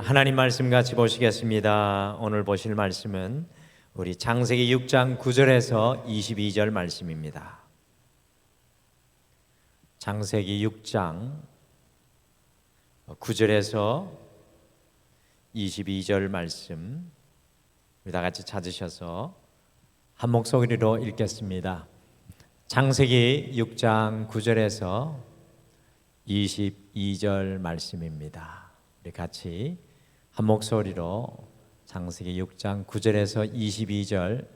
하나님 말씀 같이 보시겠습니다. 오늘 보실 말씀은 우리 창세기 6장 9절에서 22절 말씀입니다. 창세기 6장 9절에서 22절 말씀 우리 다 같이 찾으셔서 한 목소리로 읽겠습니다. 창세기 6장 9절에서 22절 말씀입니다. 우리 같이 한 목소리로 창세기 6장 9절에서 22절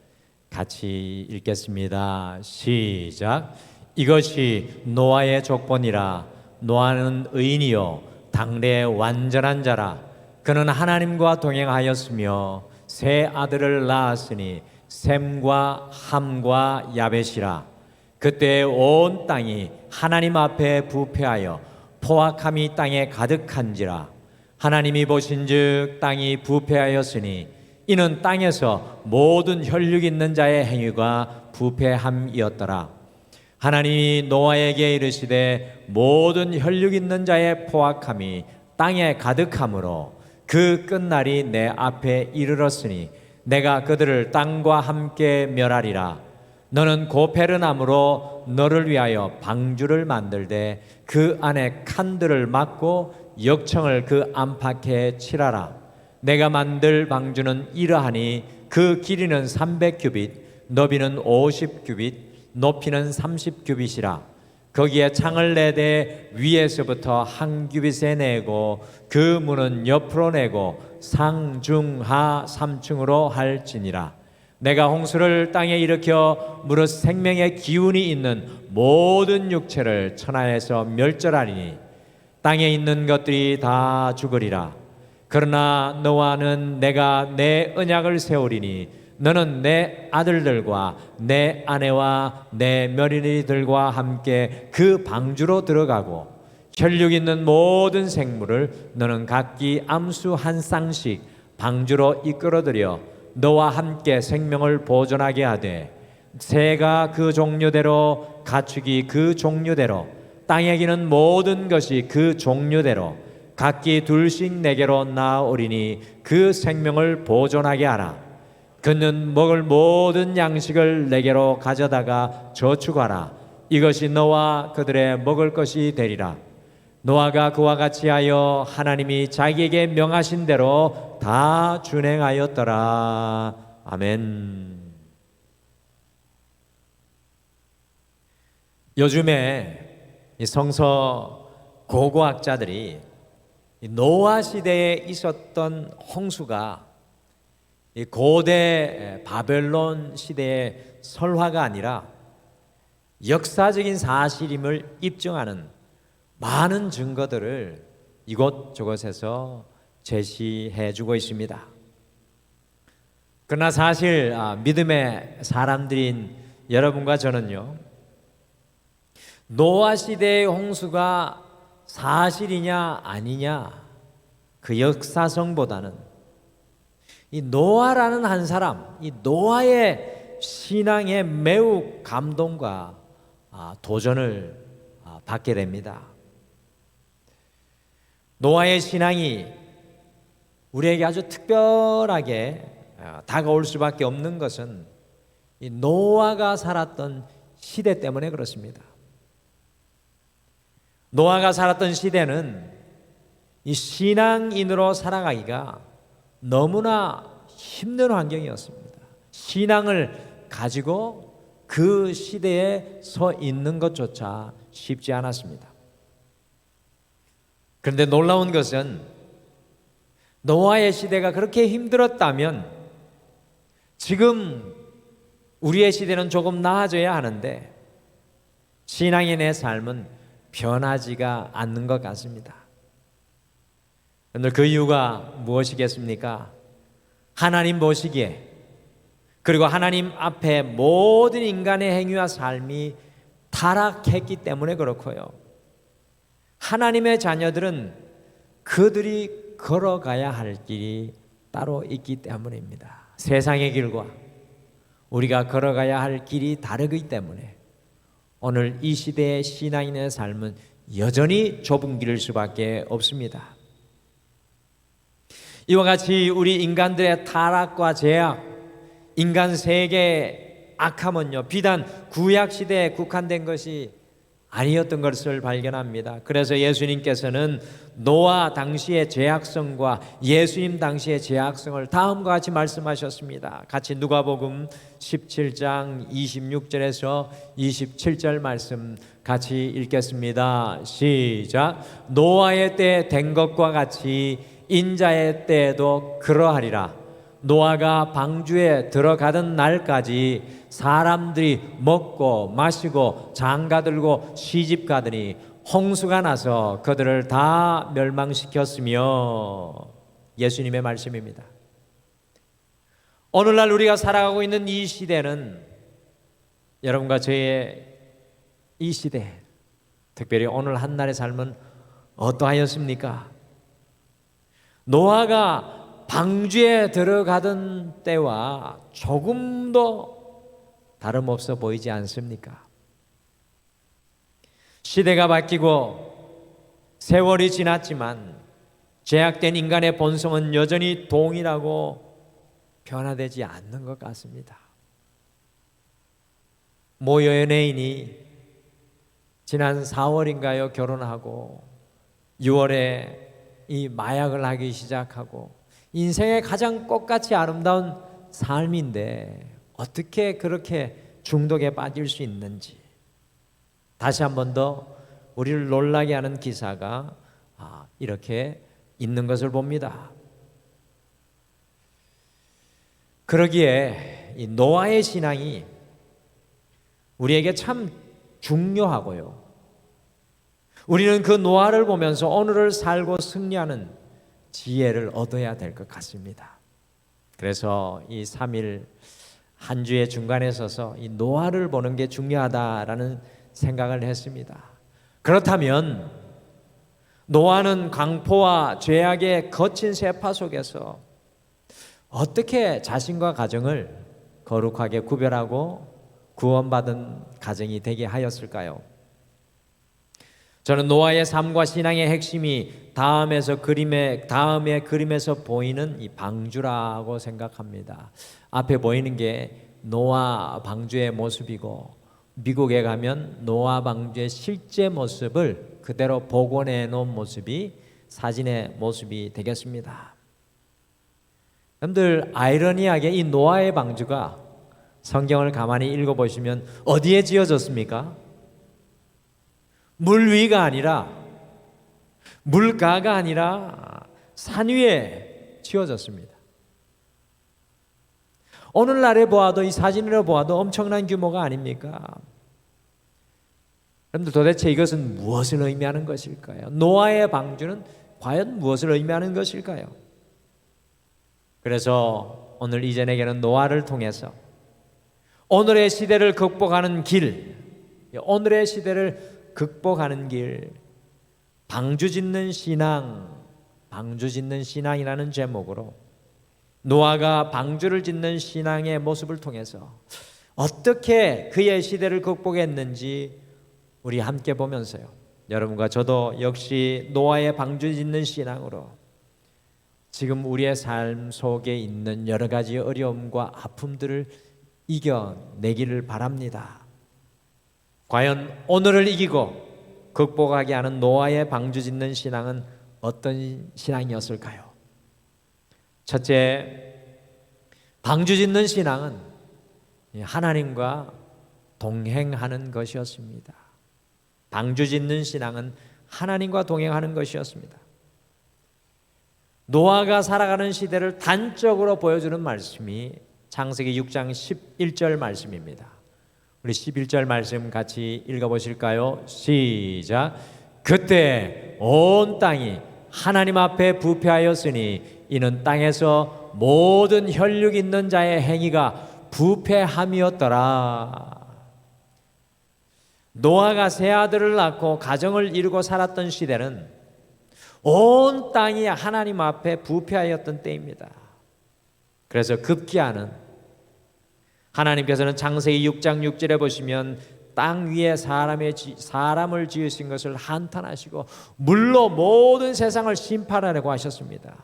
같이 읽겠습니다. 시작. 이것이 노아의 족본이라. 노아는 의인이요 당대의 완전한 자라. 그는 하나님과 동행하였으며 세 아들을 낳았으니 셈과 함과 야벳이라. 그때 온 땅이 하나님 앞에 부패하여 포악함이 땅에 가득한지라. 하나님이 보신즉 땅이 부패하였으니 이는 땅에서 모든 혈육 있는 자의 행위가 부패함이었더라. 하나님이 노아에게 이르시되 모든 혈육 있는 자의 포악함이 땅에 가득하므로 그 끝날이 내 앞에 이르렀으니 내가 그들을 땅과 함께 멸하리라. 너는 고페르나무로 너를 위하여 방주를 만들되 그 안에 칸들을 막고 역청을 그 안팎에 칠하라. 내가 만들 방주는 이러하니 그 길이는 300규빗, 너비는 50규빗, 높이는 30규빗이라. 거기에 창을 내되 위에서부터 한 규빗에 내고 그 문은 옆으로 내고 상중하 3층으로 할지니라. 내가 홍수를 땅에 일으켜 무릇 생명의 기운이 있는 모든 육체를 천하에서 멸절하리니 땅에 있는 것들이 다 죽으리라. 그러나 너와는 내가 내 언약을 세우리니 너는 내 아들들과 내 아내와 내 며느리들과 함께 그 방주로 들어가고 혈육 있는 모든 생물을 너는 각기 암수 한 쌍씩 방주로 이끌어들여 너와 함께 생명을 보존하게 하되 새가 그 종류대로 가축이 그 종류대로 땅에 기는 모든 것이 그 종류대로 각기 둘씩 내게로 나아오리니 그 생명을 보존하게 하라. 그는 먹을 모든 양식을 내게로 가져다가 저축하라. 이것이 너와 그들의 먹을 것이 되리라. 노아가 그와 같이 하여 하나님이 자기에게 명하신 대로 다 준행하였더라. 아멘. 요즘에 이 성서 고고학자들이 노아 시대에 있었던 홍수가 이 고대 바벨론 시대의 설화가 아니라 역사적인 사실임을 입증하는 많은 증거들을 이곳저곳에서 제시해 주고 있습니다. 그러나 사실 믿음의 사람들인 여러분과 저는요, 노아 시대의 홍수가 사실이냐 아니냐 그 역사성보다는 이 노아라는 한 사람, 이 노아의 신앙에 매우 감동과 도전을 받게 됩니다. 노아의 신앙이 우리에게 아주 특별하게 다가올 수밖에 없는 것은 이 노아가 살았던 시대 때문에 그렇습니다. 노아가 살았던 시대는 이 신앙인으로 살아가기가 너무나 힘든 환경이었습니다. 신앙을 가지고 그 시대에 서 있는 것조차 쉽지 않았습니다. 그런데 놀라운 것은 노아의 시대가 그렇게 힘들었다면 지금 우리의 시대는 조금 나아져야 하는데 신앙인의 삶은 변하지가 않는 것 같습니다. 오늘 그 이유가 무엇이겠습니까? 하나님 보시기에 그리고 하나님 앞에 모든 인간의 행위와 삶이 타락했기 때문에 그렇고요. 하나님의 자녀들은 그들이 걸어가야 할 길이 따로 있기 때문입니다. 세상의 길과 우리가 걸어가야 할 길이 다르기 때문에 오늘 이 시대의 신앙인의 삶은 여전히 좁은 길일 수밖에 없습니다. 이와 같이 우리 인간들의 타락과 죄악, 인간 세계의 악함은요, 비단 구약 시대에 국한된 것이 아니었던 것을 발견합니다. 그래서 예수님께서는 노아 당시의 죄악성과 예수님 당시의 죄악성을 다음과 같이 말씀하셨습니다. 같이 누가복음 17장 26절에서 27절 말씀 같이 읽겠습니다. 시작. 노아의 때 된 것과 같이 인자의 때에도 그러하리라. 노아가 방주에 들어가던 날까지 사람들이 먹고 마시고 장가들고 시집가더니 홍수가 나서 그들을 다 멸망시켰으며, 예수님의 말씀입니다. 오늘날 우리가 살아가고 있는 이 시대는, 여러분과 저의 이 시대, 특별히 오늘 한날의 삶은 어떠하였습니까? 노아가 방주에 들어가던 때와 조금도 다름없어 보이지 않습니까? 시대가 바뀌고 세월이 지났지만 죄악된 인간의 본성은 여전히 동일하고 변화되지 않는 것 같습니다. 모 연예인이 지난 4월인가요 결혼하고 6월에 이 마약을 하기 시작하고, 인생의 가장 꽃같이 아름다운 삶인데 어떻게 그렇게 중독에 빠질 수 있는지, 다시 한 번 더 우리를 놀라게 하는 기사가 이렇게 있는 것을 봅니다. 그러기에 이 노아의 신앙이 우리에게 참 중요하고요, 우리는 그 노아를 보면서 오늘을 살고 승리하는 지혜를 얻어야 될 것 같습니다. 그래서 이 3일 한 주의 중간에 서서 이 노아를 보는 게 중요하다라는 생각을 했습니다. 그렇다면 노아는 강포와 죄악의 거친 세파 속에서 어떻게 자신과 가정을 거룩하게 구별하고 구원받은 가정이 되게 하였을까요? 저는 노아의 삶과 신앙의 핵심이 다음의 그림에서 보이는 이 방주라고 생각합니다. 앞에 보이는 게 노아 방주의 모습이고, 미국에 가면 노아 방주의 실제 모습을 그대로 복원해 놓은 모습이 사진의 모습이 되겠습니다. 여러분들, 아이러니하게 이 노아의 방주가 성경을 가만히 읽어보시면 어디에 지어졌습니까? 물 위가 아니라, 물가가 아니라 산 위에 지어졌습니다. 오늘날에 보아도, 이 사진으로 보아도 엄청난 규모가 아닙니까? 여러분들, 도대체 이것은 무엇을 의미하는 것일까요? 노아의 방주는 과연 무엇을 의미하는 것일까요? 그래서 오늘 이전에게는 노아를 통해서 오늘의 시대를 극복하는 길, 오늘의 시대를 극복하는 길, 방주 짓는 신앙이라는 제목으로 노아가 방주를 짓는 신앙의 모습을 통해서 어떻게 그의 시대를 극복했는지 우리 함께 보면서요, 여러분과 저도 역시 노아의 방주 짓는 신앙으로 지금 우리의 삶 속에 있는 여러 가지 어려움과 아픔들을 이겨내기를 바랍니다. 과연 오늘을 이기고 극복하게 하는 노아의 방주 짓는 신앙은 어떤 신앙이었을까요? 첫째, 방주 짓는 신앙은 하나님과 동행하는 것이었습니다. 방주 짓는 신앙은 하나님과 동행하는 것이었습니다. 노아가 살아가는 시대를 단적으로 보여주는 말씀이 창세기 6장 11절 말씀입니다. 우리 11절 말씀 같이 읽어보실까요? 시작. 그때 온 땅이 하나님 앞에 부패하였으니 이는 땅에서 모든 혈육 있는 자의 행위가 부패함이었더라. 노아가 세 아들을 낳고 가정을 이루고 살았던 시대는 온 땅이 하나님 앞에 부패하였던 때입니다. 그래서 급기야는 하나님께서는 창세기 6장 6절에 보시면 땅 위에 사람을 지으신 것을 한탄하시고 물로 모든 세상을 심판하려고 하셨습니다.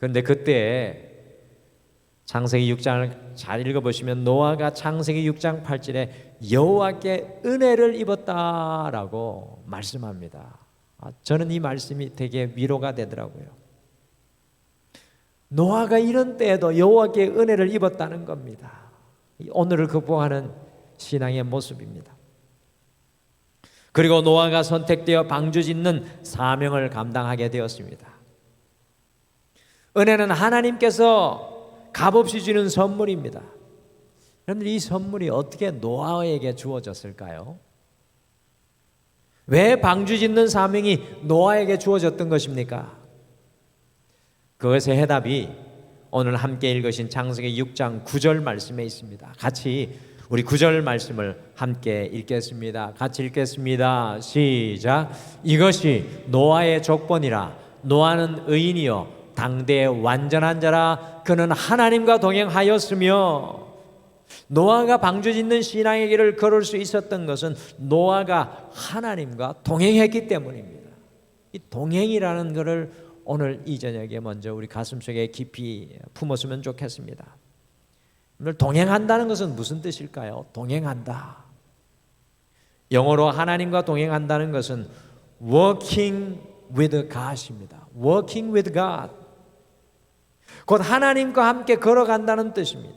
그런데 그때 창세기 6장을 잘 읽어보시면 노아가 창세기 6장 8절에 여호와께 은혜를 입었다라고 말씀합니다. 저는 이 말씀이 되게 위로가 되더라고요. 노아가 이런 때에도 여호와께 은혜를 입었다는 겁니다. 오늘을 극복하는 신앙의 모습입니다. 그리고 노아가 선택되어 방주 짓는 사명을 감당하게 되었습니다. 은혜는 하나님께서 값없이 주는 선물입니다. 여러분들, 이 선물이 어떻게 노아에게 주어졌을까요? 왜 방주 짓는 사명이 노아에게 주어졌던 것입니까? 그것의 해답이 오늘 함께 읽으신 창세기 6장 9절 말씀에 있습니다. 같이 우리 9절 말씀을 함께 읽겠습니다. 같이 읽겠습니다. 시작. 이것이 노아의 족본이라. 노아는 의인이요 당대의 완전한 자라. 그는 하나님과 동행하였으며. 노아가 방주 짓는 신앙의 길을 걸을 수 있었던 것은 노아가 하나님과 동행했기 때문입니다. 이 동행이라는 것을 오늘 이 저녁에 먼저 우리 가슴속에 깊이 품었으면 좋겠습니다. 오늘 동행한다는 것은 무슨 뜻일까요? 동행한다. 영어로 하나님과 동행한다는 것은 working with God입니다. working with God. 곧 하나님과 함께 걸어간다는 뜻입니다.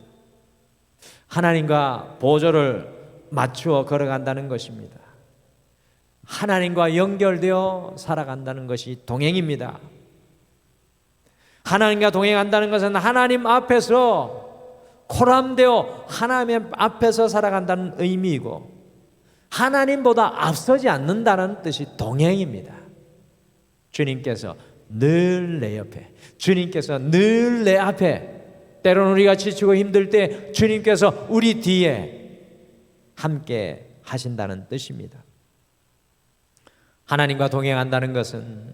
하나님과 보조를 맞추어 걸어간다는 것입니다. 하나님과 연결되어 살아간다는 것이 동행입니다. 하나님과 동행한다는 것은 하나님 앞에서 코람되어 하나님 앞에서 살아간다는 의미이고, 하나님보다 앞서지 않는다는 뜻이 동행입니다. 주님께서 늘 내 옆에, 주님께서 늘 내 앞에, 때로는 우리가 지치고 힘들 때 주님께서 우리 뒤에 함께 하신다는 뜻입니다. 하나님과 동행한다는 것은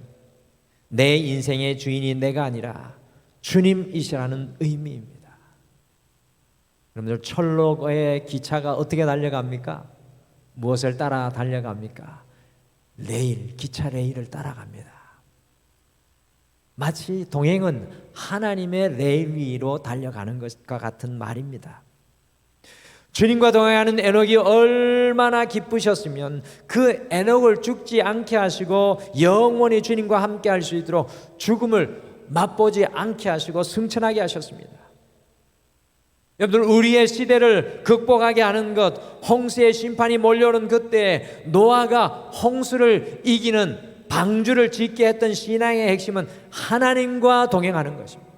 내 인생의 주인이 내가 아니라 주님이시라는 의미입니다. 여러분들, 철로의 기차가 어떻게 달려갑니까? 무엇을 따라 달려갑니까? 레일, 기차 레일을 따라갑니다. 마치 동행은 하나님의 레일 위로 달려가는 것과 같은 말입니다. 주님과 동행하는 에녹이 얼마나 기쁘셨으면 그 에녹을 죽지 않게 하시고 영원히 주님과 함께 할 수 있도록 죽음을 맛보지 않게 하시고 승천하게 하셨습니다. 여러분들, 우리의 시대를 극복하게 하는 것, 홍수의 심판이 몰려오는 그때 노아가 홍수를 이기는 방주를 짓게 했던 신앙의 핵심은 하나님과 동행하는 것입니다.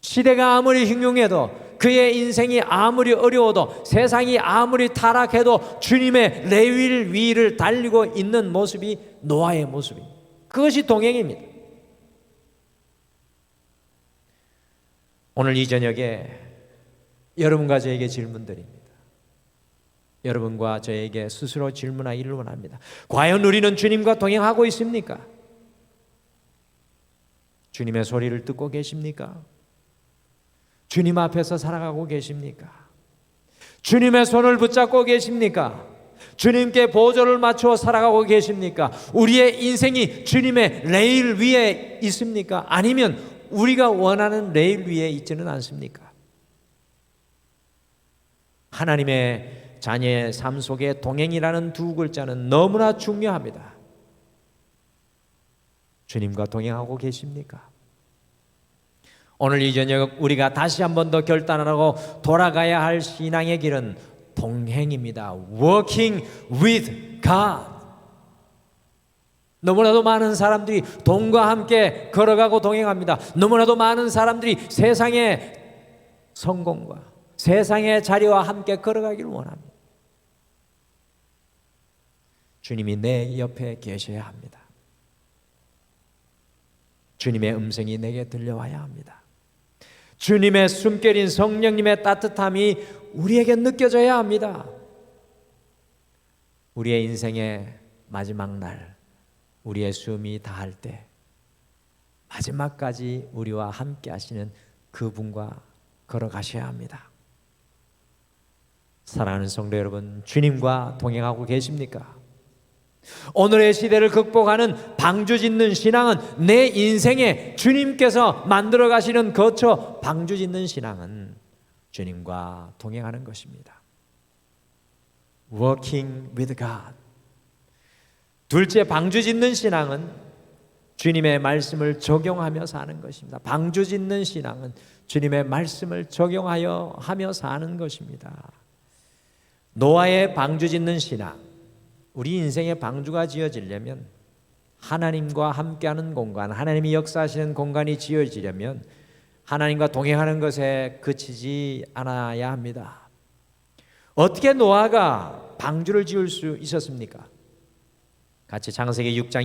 시대가 아무리 흉흉해도, 그의 인생이 아무리 어려워도, 세상이 아무리 타락해도 주님의 레일 위를 달리고 있는 모습이 노아의 모습입니다. 그것이 동행입니다. 오늘 이 저녁에 여러분과 저에게 질문드립니다. 여러분과 저에게 스스로 질문하기를 원합니다. 과연 우리는 주님과 동행하고 있습니까? 주님의 소리를 듣고 계십니까? 주님 앞에서 살아가고 계십니까? 주님의 손을 붙잡고 계십니까? 주님께 보조를 맞추어 살아가고 계십니까? 우리의 인생이 주님의 레일 위에 있습니까? 아니면 우리가 원하는 레일 위에 있지는 않습니까? 하나님의 자녀의 삶 속에 동행이라는 두 글자는 너무나 중요합니다. 주님과 동행하고 계십니까? 오늘 이 저녁 우리가 다시 한 번 더 결단하고 돌아가야 할 신앙의 길은 동행입니다. Working with God. 너무나도 많은 사람들이 돈과 함께 걸어가고 동행합니다. 너무나도 많은 사람들이 세상의 성공과 세상의 자리와 함께 걸어가기를 원합니다. 주님이 내 옆에 계셔야 합니다. 주님의 음성이 내게 들려와야 합니다. 주님의 숨결인 성령님의 따뜻함이 우리에게 느껴져야 합니다. 우리의 인생의 마지막 날, 우리의 숨이 다할 때 마지막까지 우리와 함께 하시는 그분과 걸어가셔야 합니다. 사랑하는 성도 여러분, 주님과 동행하고 계십니까? 오늘의 시대를 극복하는 방주 짓는 신앙은 내 인생에 주님께서 만들어 가시는 거처 방주 짓는 신앙은 주님과 동행하는 것입니다. Working with God. 둘째, 방주 짓는 신앙은 주님의 말씀을 적용하며 사는 것입니다. 방주 짓는 신앙은 주님의 말씀을 적용하여 하며 사는 것입니다. 노아의 방주 짓는 신앙, 우리 인생의 방주가 지어지려면 하나님과 함께하는 공간, 하나님이 역사하시는 공간이 지어지려면 하나님과 동행하는 것에 그치지 않아야 합니다. 어떻게 노아가 방주를 지을 수 있었습니까? 같이 창세기 6장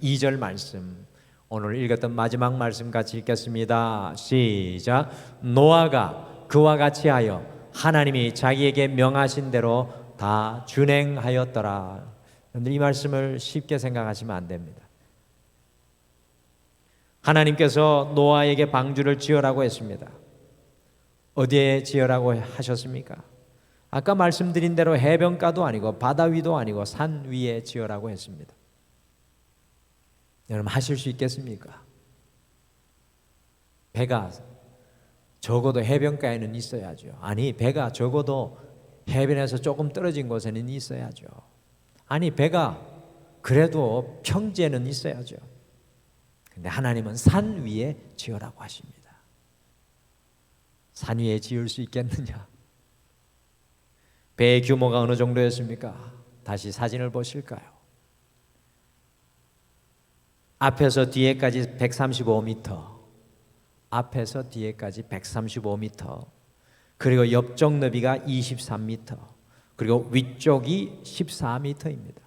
22절 말씀, 오늘 읽었던 마지막 말씀 같이 읽겠습니다. 시작. 노아가 그와 같이 하여 하나님이 자기에게 명하신 대로 다 준행하였더라. 여러분들 이 말씀을 쉽게 생각하시면 안 됩니다. 하나님께서 노아에게 방주를 지으라고 했습니다. 어디에 지으라고 하셨습니까? 아까 말씀드린 대로 해변가도 아니고 바다 위도 아니고 산 위에 지으라고 했습니다. 여러분 하실 수 있겠습니까? 배가 적어도 해변가에는 있어야죠. 아니, 배가 적어도 해변에서 조금 떨어진 곳에는 있어야죠. 아니, 배가 그래도 평지에는 있어야죠. 근데 하나님은 산 위에 지으라고 하십니다. 산 위에 지을 수 있겠느냐? 배의 규모가 어느 정도였습니까? 다시 사진을 보실까요? 앞에서 뒤에까지 135m, 앞에서 뒤에까지 135m, 그리고 옆쪽 너비가 23m, 그리고 위쪽이 14m입니다.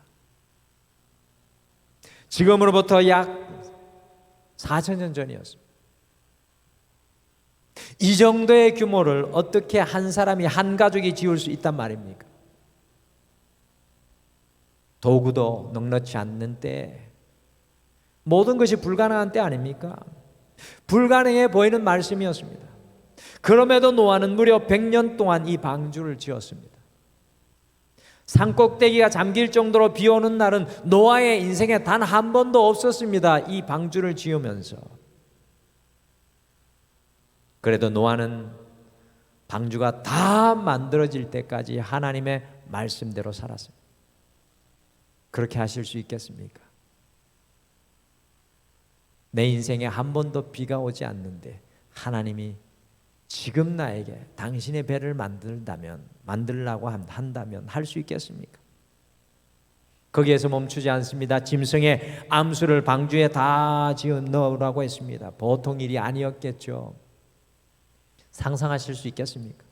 지금으로부터 약 4,000년 전이었습니다. 이 정도의 규모를 어떻게 한 사람이, 한 가족이 지을 수 있단 말입니까? 도구도 넉넉지 않는 때, 모든 것이 불가능한 때 아닙니까? 불가능해 보이는 말씀이었습니다. 그럼에도 노아는 무려 100년 동안 이 방주를 지었습니다. 산꼭대기가 잠길 정도로 비 오는 날은 노아의 인생에 단 한 번도 없었습니다. 이 방주를 지으면서. 그래도 노아는 방주가 다 만들어질 때까지 하나님의 말씀대로 살았습니다. 그렇게 하실 수 있겠습니까? 내 인생에 한 번도 비가 오지 않는데 하나님이 지금 나에게 당신의 배를 만들라고 한다면 할 수 있겠습니까? 거기에서 멈추지 않습니다. 짐승의 암수를 방주에 다 지어 넣으라고 했습니다. 보통 일이 아니었겠죠. 상상하실 수 있겠습니까?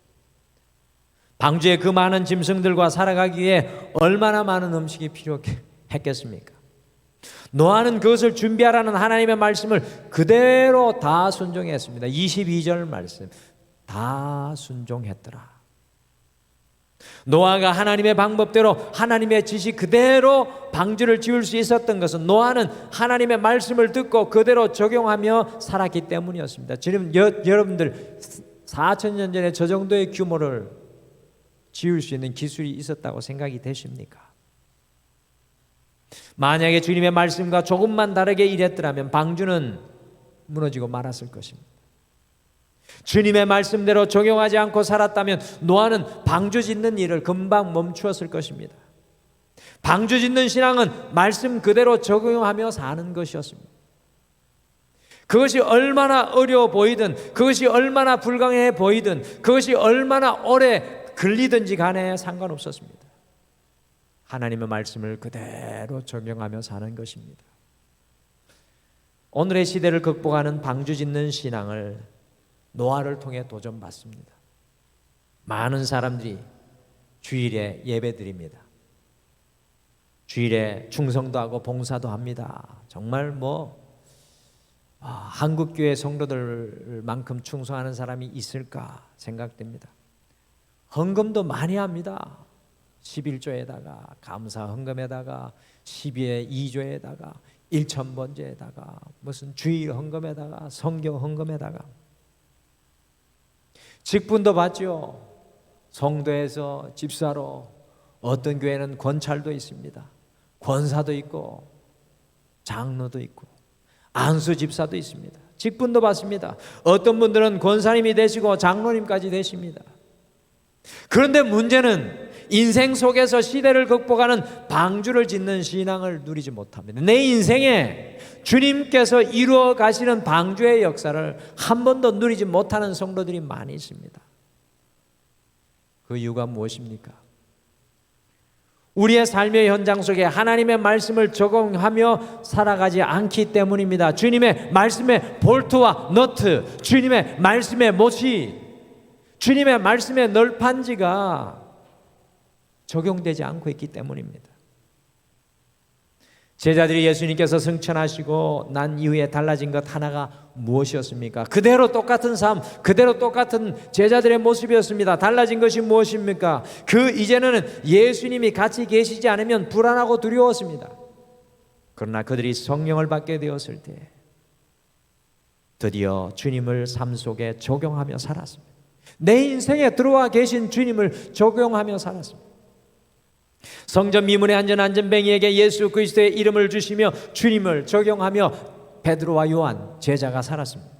방주에 그 많은 짐승들과 살아가기 위해 얼마나 많은 음식이 필요했겠습니까? 노아는 그것을 준비하라는 하나님의 말씀을 그대로 다 순종했습니다. 22절 말씀, 다 순종했더라. 노아가 하나님의 방법대로 하나님의 지시 그대로 방주를 지을 수 있었던 것은 노아는 하나님의 말씀을 듣고 그대로 적용하며 살았기 때문이었습니다. 지금 여러분들 4,000년 전에 저 정도의 규모를 지을 수 있는 기술이 있었다고 생각이 되십니까? 만약에 주님의 말씀과 조금만 다르게 일했더라면 방주는 무너지고 말았을 것입니다. 주님의 말씀대로 적용하지 않고 살았다면 노아는 방주 짓는 일을 금방 멈추었을 것입니다. 방주 짓는 신앙은 말씀 그대로 적용하며 사는 것이었습니다. 그것이 얼마나 어려워 보이든, 그것이 얼마나 불가능해 보이든, 그것이 얼마나 오래 걸리든지 간에 상관없었습니다. 하나님의 말씀을 그대로 적용하며 사는 것입니다. 오늘의 시대를 극복하는 방주 짓는 신앙을 노아를 통해 도전받습니다. 많은 사람들이 주일에 예배드립니다. 주일에 충성도 하고 봉사도 합니다. 정말 한국교회 성도들만큼 충성하는 사람이 있을까 생각됩니다. 헌금도 많이 합니다. 11조에다가 감사 헌금에다가 12회 2조에다가 1,000번제에다가 무슨 주일 헌금에다가 성경 헌금에다가 직분도 받죠. 성도에서 집사로, 어떤 교회는 권찰도 있습니다. 권사도 있고 장로도 있고 안수 집사도 있습니다. 직분도 받습니다. 어떤 분들은 권사님이 되시고 장로님까지 되십니다. 그런데 문제는 인생 속에서 시대를 극복하는 방주를 짓는 신앙을 누리지 못합니다. 내 인생에 주님께서 이루어 가시는 방주의 역사를 한 번도 누리지 못하는 성도들이 많이 있습니다. 그 이유가 무엇입니까? 우리의 삶의 현장 속에 하나님의 말씀을 적용하며 살아가지 않기 때문입니다. 주님의 말씀의 볼트와 너트, 주님의 말씀의 못이, 주님의 말씀의 널판지가 적용되지 않고 있기 때문입니다. 제자들이 예수님께서 승천하시고 난 이후에 달라진 것 하나가 무엇이었습니까? 그대로 똑같은 삶, 그대로 똑같은 제자들의 모습이었습니다. 달라진 것이 무엇입니까? 이제는 예수님이 같이 계시지 않으면 불안하고 두려웠습니다. 그러나 그들이 성령을 받게 되었을 때 드디어 주님을 삶 속에 적용하며 살았습니다. 내 인생에 들어와 계신 주님을 적용하며 살았습니다. 성전 미문에 앉은 안전뱅이에게 예수 그리스도의 이름을 주시며 주님을 적용하며 베드로와 요한 제자가 살았습니다.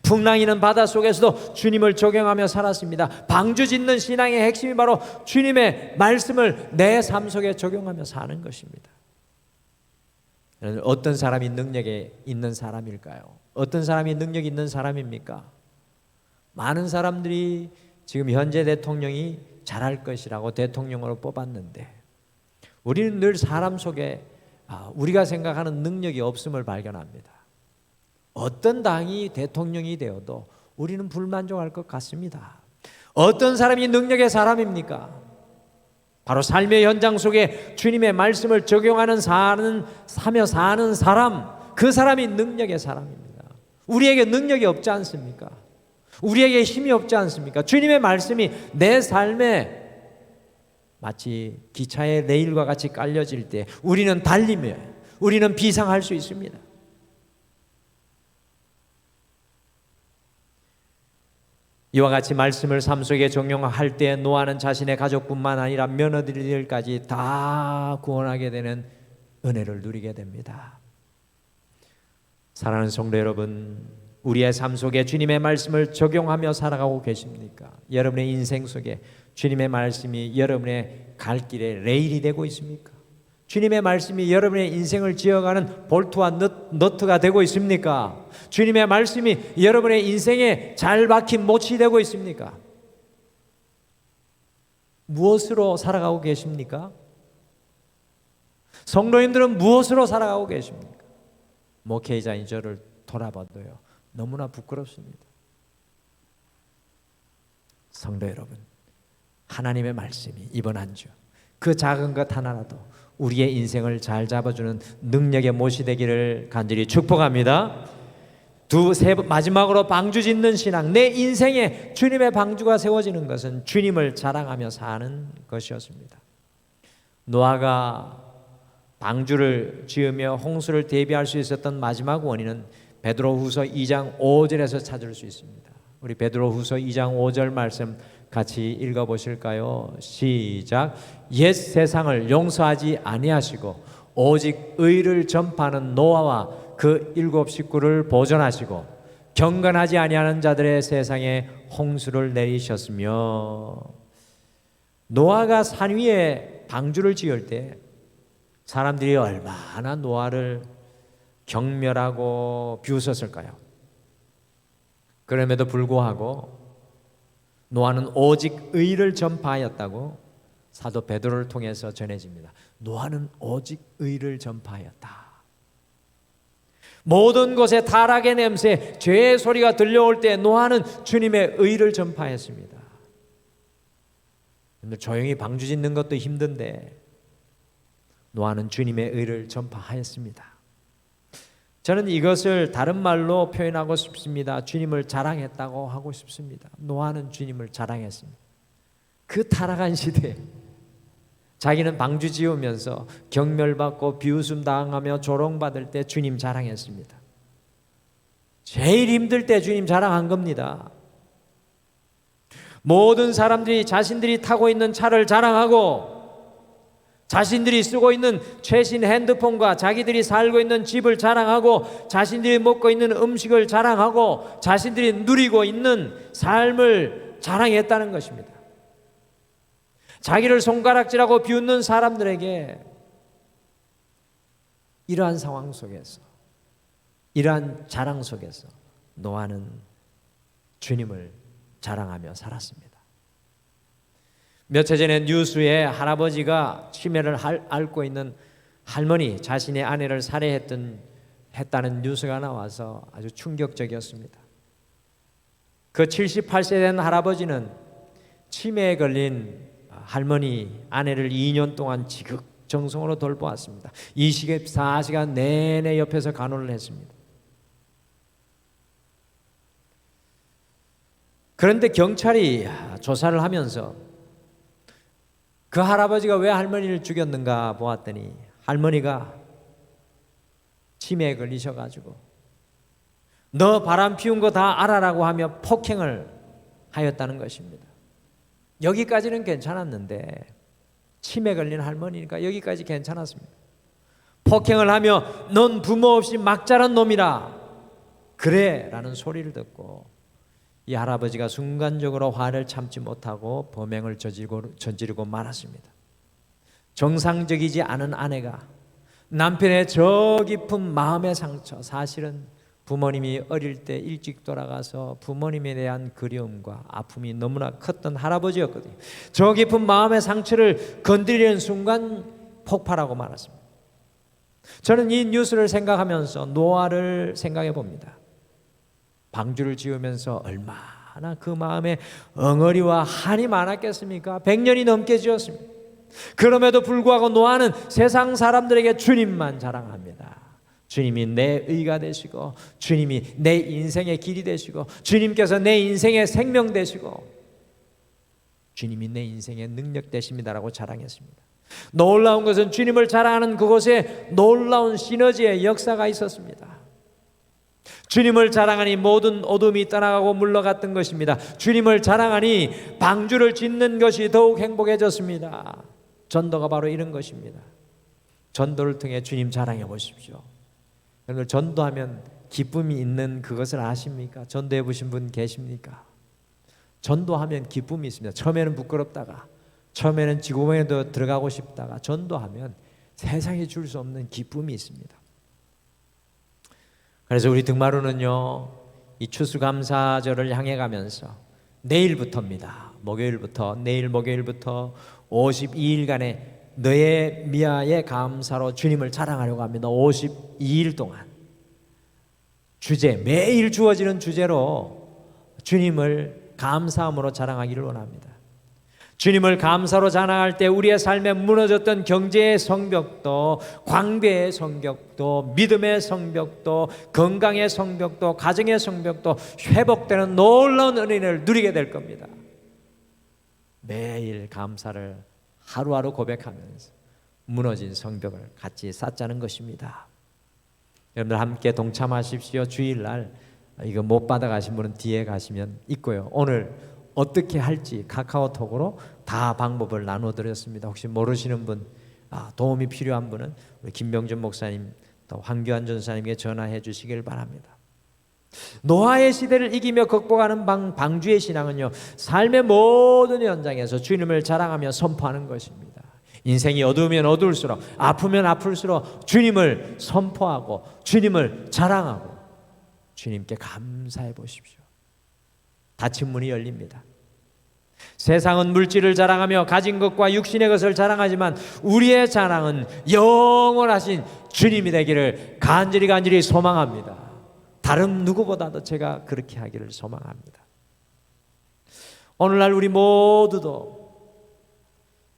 풍랑이는 바다 속에서도 주님을 적용하며 살았습니다. 방주 짓는 신앙의 핵심이 바로 주님의 말씀을 내 삶 속에 적용하며 사는 것입니다. 어떤 사람이 능력이 있는 사람일까요? 어떤 사람이 능력이 있는 사람입니까? 많은 사람들이 지금 현재 대통령이 잘할 것이라고 대통령으로 뽑았는데 우리는 늘 사람 속에 우리가 생각하는 능력이 없음을 발견합니다. 어떤 당이 대통령이 되어도 우리는 불만족할 것 같습니다. 어떤 사람이 능력의 사람입니까? 바로 삶의 현장 속에 주님의 말씀을 적용하는 사는 사람, 그 사람이 능력의 사람입니다. 우리에게 능력이 없지 않습니까? 우리에게 힘이 없지 않습니까? 주님의 말씀이 내 삶에 마치 기차의 레일과 같이 깔려질 때 우리는 달리며 우리는 비상할 수 있습니다. 이와 같이 말씀을 삶 속에 적용할 때 노아는 자신의 가족뿐만 아니라 며느리들까지 다 구원하게 되는 은혜를 누리게 됩니다. 사랑하는 성도 여러분, 우리의 삶 속에 주님의 말씀을 적용하며 살아가고 계십니까? 여러분의 인생 속에 주님의 말씀이 여러분의 갈 길에 레일이 되고 있습니까? 주님의 말씀이 여러분의 인생을 지어가는 볼트와 너트가 되고 있습니까? 주님의 말씀이 여러분의 인생에 잘 박힌 못이 되고 있습니까? 무엇으로 살아가고 계십니까? 성도님들은 무엇으로 살아가고 계십니까? 목회자인 저를 돌아봐도요 너무나 부끄럽습니다. 성도 여러분, 하나님의 말씀이 이번 한 주 그 작은 것 하나라도 우리의 인생을 잘 잡아주는 능력의 못이 되기를 간절히 축복합니다. 마지막으로 방주 짓는 신앙, 내 인생에 주님의 방주가 세워지는 것은 주님을 자랑하며 사는 것이었습니다. 노아가 방주를 지으며 홍수를 대비할 수 있었던 마지막 원인은 베드로후서 2장 5절에서 찾을 수 있습니다. 우리 베드로후서 2장 5절 말씀 같이 읽어보실까요? 시작. 옛 세상을 용서하지 아니하시고 오직 의를 전파하는 노아와 그 7 식구를 보존하시고 경건하지 아니하는 자들의 세상에 홍수를 내리셨으며, 노아가 산 위에 방주를 지을 때 사람들이 얼마나 노아를 경멸하고 비웃었을까요? 그럼에도 불구하고 노아는 오직 의를 전파하였다고 사도 베드로를 통해서 전해집니다. 노아는 오직 의를 전파하였다. 모든 곳에 타락의 냄새, 죄의 소리가 들려올 때 노아는 주님의 의를 전파했습니다. 조용히 방주 짓는 것도 힘든데 노아는 주님의 의를 전파하였습니다. 저는 이것을 다른 말로 표현하고 싶습니다. 주님을 자랑했다고 하고 싶습니다. 노아는 주님을 자랑했습니다. 그 타락한 시대에 자기는 방주 지으면서 경멸받고 비웃음 당하며 조롱받을 때 주님 자랑했습니다. 제일 힘들 때 주님 자랑한 겁니다. 모든 사람들이 자신들이 타고 있는 차를 자랑하고 자신들이 쓰고 있는 최신 핸드폰과 자기들이 살고 있는 집을 자랑하고 자신들이 먹고 있는 음식을 자랑하고 자신들이 누리고 있는 삶을 자랑했다는 것입니다. 자기를 손가락질하고 비웃는 사람들에게 이러한 상황 속에서, 이러한 자랑 속에서 노아는 주님을 자랑하며 살았습니다. 며칠 전에 뉴스에 할아버지가 치매를 앓고 있는 할머니, 자신의 아내를 살해했다는 뉴스가 나와서 아주 충격적이었습니다. 그 78세 된 할아버지는 치매에 걸린 할머니, 아내를 2년 동안 지극정성으로 돌보았습니다. 24시간 내내 옆에서 간호를 했습니다. 그런데 경찰이 조사를 하면서 그 할아버지가 왜 할머니를 죽였는가 보았더니 할머니가 치매에 걸리셔가지고 너 바람 피운 거 다 알아라고 하며 폭행을 하였다는 것입니다. 여기까지는 괜찮았는데 치매 걸린 할머니니까 여기까지 괜찮았습니다. 폭행을 하며 넌 부모 없이 막 자란 놈이라 그래 라는 소리를 듣고 이 할아버지가 순간적으로 화를 참지 못하고 범행을 저지르고 말았습니다. 정상적이지 않은 아내가 남편의 저 깊은 마음의 상처, 사실은 부모님이 어릴 때 일찍 돌아가서 부모님에 대한 그리움과 아픔이 너무나 컸던 할아버지였거든요. 저 깊은 마음의 상처를 건드리는 순간 폭발하고 말았습니다. 저는 이 뉴스를 생각하면서 노아를 생각해 봅니다. 방주를 지으면서 얼마나 그 마음에 엉어리와 한이 많았겠습니까? 100년이 넘게 지었습니다. 그럼에도 불구하고 노아는 세상 사람들에게 주님만 자랑합니다. 주님이 내 의가 되시고 주님이 내 인생의 길이 되시고 주님께서 내 인생의 생명 되시고 주님이 내 인생의 능력 되십니다라고 자랑했습니다. 놀라운 것은 주님을 자랑하는 그곳에 놀라운 시너지의 역사가 있었습니다. 주님을 자랑하니 모든 어둠이 떠나가고 물러갔던 것입니다. 주님을 자랑하니 방주를 짓는 것이 더욱 행복해졌습니다. 전도가 바로 이런 것입니다. 전도를 통해 주님 자랑해 보십시오. 여러분, 전도하면 기쁨이 있는 그것을 아십니까? 전도해 보신 분 계십니까? 전도하면 기쁨이 있습니다. 처음에는 부끄럽다가, 처음에는 지구본에도 들어가고 싶다가 전도하면 세상에 줄 수 없는 기쁨이 있습니다. 그래서 우리 등마루는요, 이 추수감사절을 향해 가면서 내일부터입니다. 목요일부터, 내일 목요일부터 52일간의 너의 미아의 감사로 주님을 자랑하려고 합니다. 52일 동안 주제, 매일 주어지는 주제로 주님을 감사함으로 자랑하기를 원합니다. 주님을 감사로 자랑할 때 우리의 삶에 무너졌던 경제의 성벽도, 광배의 성벽도, 믿음의 성벽도, 건강의 성벽도, 가정의 성벽도 회복되는 놀라운 은혜를 누리게 될 겁니다. 매일 감사를 하루하루 고백하면서 무너진 성벽을 같이 쌓자는 것입니다. 여러분들 함께 동참하십시오. 주일날 이거 못 받아가신 분은 뒤에 가시면 있고요. 오늘 어떻게 할지 카카오톡으로 다 방법을 나눠드렸습니다. 혹시 모르시는 분, 도움이 필요한 분은 우리 김병준 목사님 또 황교안 전사님께 전화해 주시길 바랍니다. 노아의 시대를 이기며 극복하는 방주의 신앙은요, 삶의 모든 현장에서 주님을 자랑하며 선포하는 것입니다. 인생이 어두우면 어두울수록, 아프면 아플수록 주님을 선포하고 주님을 자랑하고 주님께 감사해 보십시오. 닫힌 문이 열립니다. 세상은 물질을 자랑하며 가진 것과 육신의 것을 자랑하지만 우리의 자랑은 영원하신 주님이 되기를 간절히 소망합니다. 다른 누구보다도 제가 그렇게 하기를 소망합니다. 오늘날 우리 모두도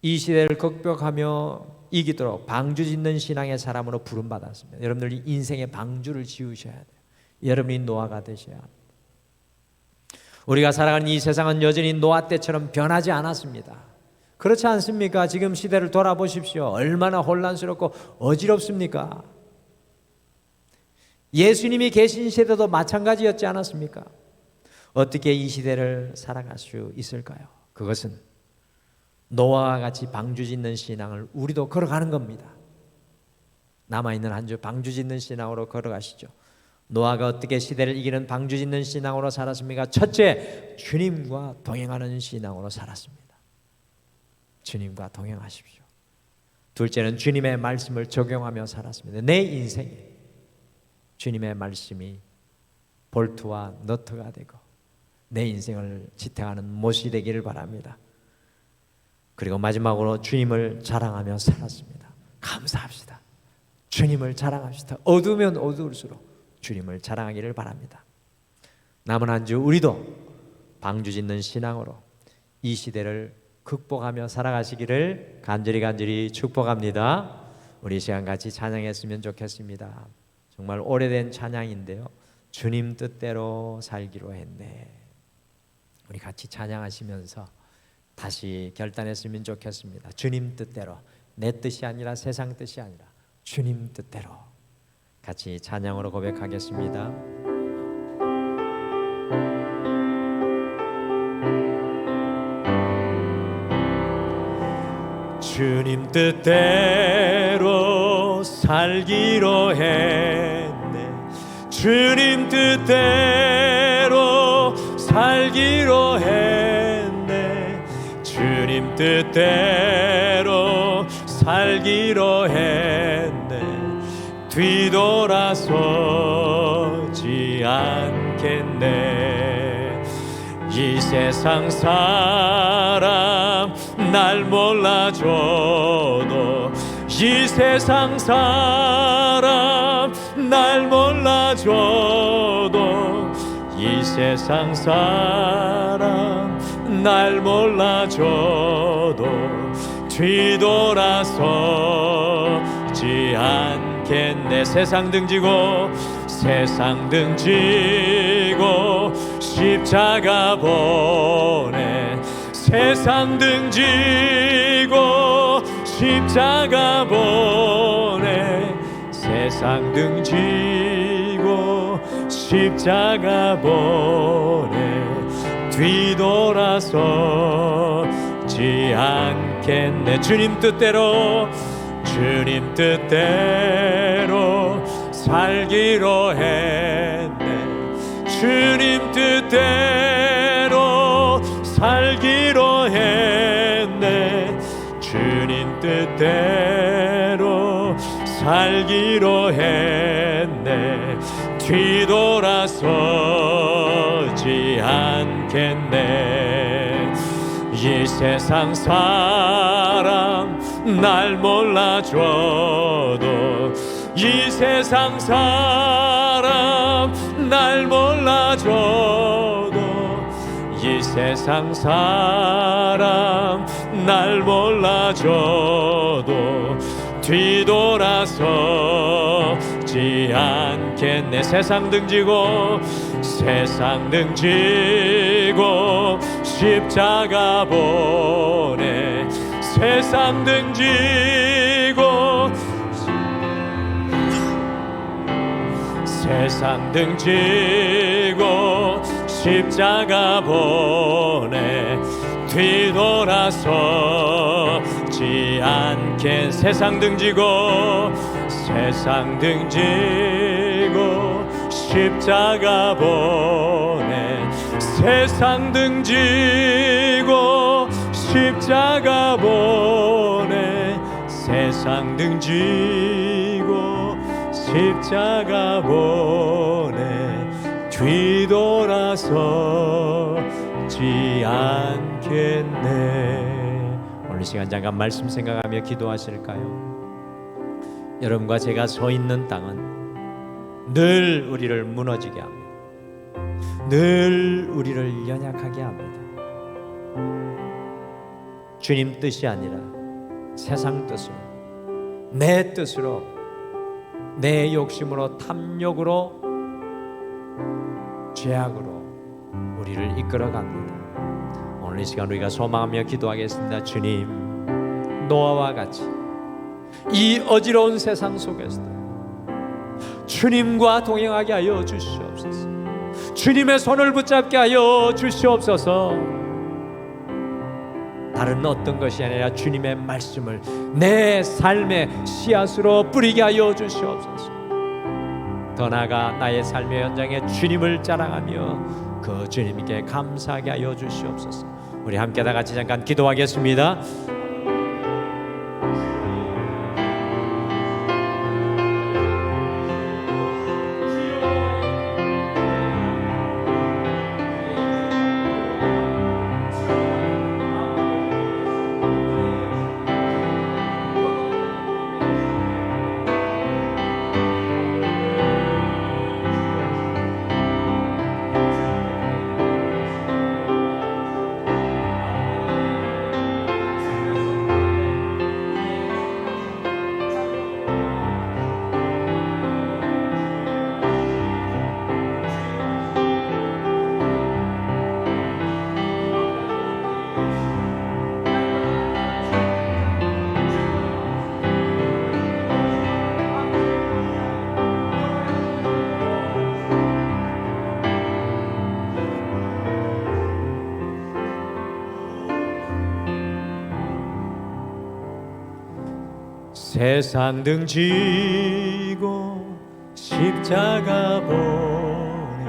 이 시대를 극복하며 이기도록 방주 짓는 신앙의 사람으로 부름받았습니다. 여러분들이 인생의 방주를 지으셔야 돼요. 여러분이 노아가 되셔야 합니다. 우리가 살아가는 이 세상은 여전히 노아 때처럼 변하지 않았습니다. 그렇지 않습니까? 지금 시대를 돌아보십시오. 얼마나 혼란스럽고 어지럽습니까? 예수님이 계신 시대도 마찬가지였지 않았습니까? 어떻게 이 시대를 살아갈 수 있을까요? 그것은 노아와 같이 방주 짓는 신앙을 우리도 걸어가는 겁니다. 남아있는 한 주 방주 짓는 신앙으로 걸어가시죠. 노아가 어떻게 시대를 이기는 방주 짓는 신앙으로 살았습니까? 첫째, 주님과 동행하는 신앙으로 살았습니다. 주님과 동행하십시오. 둘째는 주님의 말씀을 적용하며 살았습니다. 내 인생에 주님의 말씀이 볼트와 너트가 되고 내 인생을 지탱하는 못이 되기를 바랍니다. 그리고 마지막으로 주님을 자랑하며 살았습니다. 감사합시다. 주님을 자랑합시다. 어두우면 어두울수록 주님을 자랑하기를 바랍니다. 남은 한 주 우리도 방주 짓는 신앙으로 이 시대를 극복하며 살아가시기를 간절히 축복합니다. 우리 시간 같이 찬양했으면 좋겠습니다. 정말 오래된 찬양인데요. 주님 뜻대로 살기로 했네. 우리 같이 찬양하시면서 다시 결단했으면 좋겠습니다. 주님 뜻대로, 내 뜻이 아니라 세상 뜻이 아니라 주님 뜻대로. 같이 찬양으로 고백하겠습니다. 주님 뜻대로 살기로 했네. 주님 뜻대로 살기로 했네. 주님 뜻대로 살기로 했네. 뒤돌아서지 않겠네. 이 세상 사람 날 몰라줘도, 이 세상 사람 날 몰라줘도, 이 세상 사람 날 몰라줘도 뒤돌아서지 않겠네. 세상 등지고, 세상 등지고 십자가 보내. 세상 등지고 십자가 보내. 세상 등지고 십자가 보내. 뒤돌아서지 않겠네. 주님 뜻대로, 주님 뜻대로 살기로 했네. 주님 뜻대로 살기로 했네. 주님 뜻대로 살기로 했네. 뒤돌아서지 않겠네. 이 세상 사람 날 몰라줘도, 이 세상 사람 날 몰라줘도, 이 세상 사람 날 몰라줘도 뒤돌아서지 않겠네. 세상 등지고, 세상 등지고 십자가 보내. 세상 등지고, 세상 등지고 십자가 보내. 뒤돌아서지 않게. 세상 등지고, 세상 등지고 십자가 보내. 세상 등지고 십자가 보내. 세상 등지고 십자가 보내. 뒤돌아서지 않겠네. 오늘 시간 잠깐 말씀 생각하며 기도하실까요? 여러분과 제가 서 있는 땅은 늘 우리를 무너지게 합니다. 늘 우리를 연약하게 합니다. 주님 뜻이 아니라 세상 뜻으로, 내 뜻으로, 내 욕심으로, 탐욕으로, 죄악으로 우리를 이끌어갑니다. 오늘 이 시간 우리가 소망하며 기도하겠습니다. 주님, 노아와 같이 이 어지러운 세상 속에서 주님과 동행하게 하여 주시옵소서. 주님의 손을 붙잡게 하여 주시옵소서. 다른 어떤 것이 아니라 주님의 말씀을 내 삶의 씨앗으로 뿌리게 하여 주시옵소서. 더 나아가 나의 삶의 현장에 주님을 자랑하며 그 주님께 감사하게 하여 주시옵소서. 우리 함께 다 같이 잠깐 기도하겠습니다. 세상 등지고 십자가 보내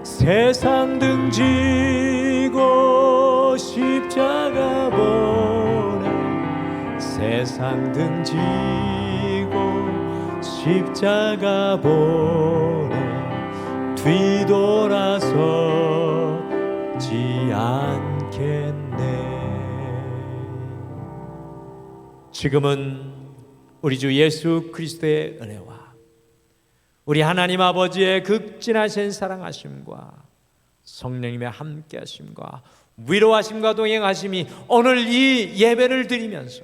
세상 등지고 십자가 보내 세상 등지고 십자가 보내 뒤돌아서지 않겠네. 지금은 우리 주 예수 그리스도의 은혜와 우리 하나님 아버지의 극진하신 사랑하심과 성령님의 함께하심과 위로하심과 동행하심이 오늘 이 예배를 드리면서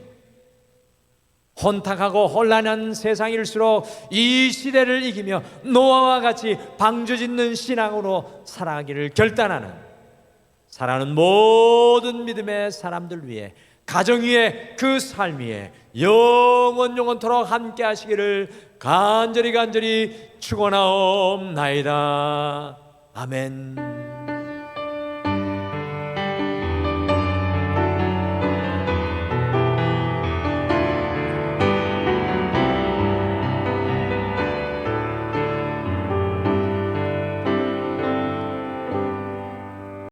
혼탁하고 혼란한 세상일수록 이 시대를 이기며 노아와 같이 방주짓는 신앙으로 살아가기를 결단하는 사랑하는 모든 믿음의 사람들 위해 가정 위에 그 삶 위에 영원토록 함께 하시기를 간절히 축원하옵나이다. 아멘.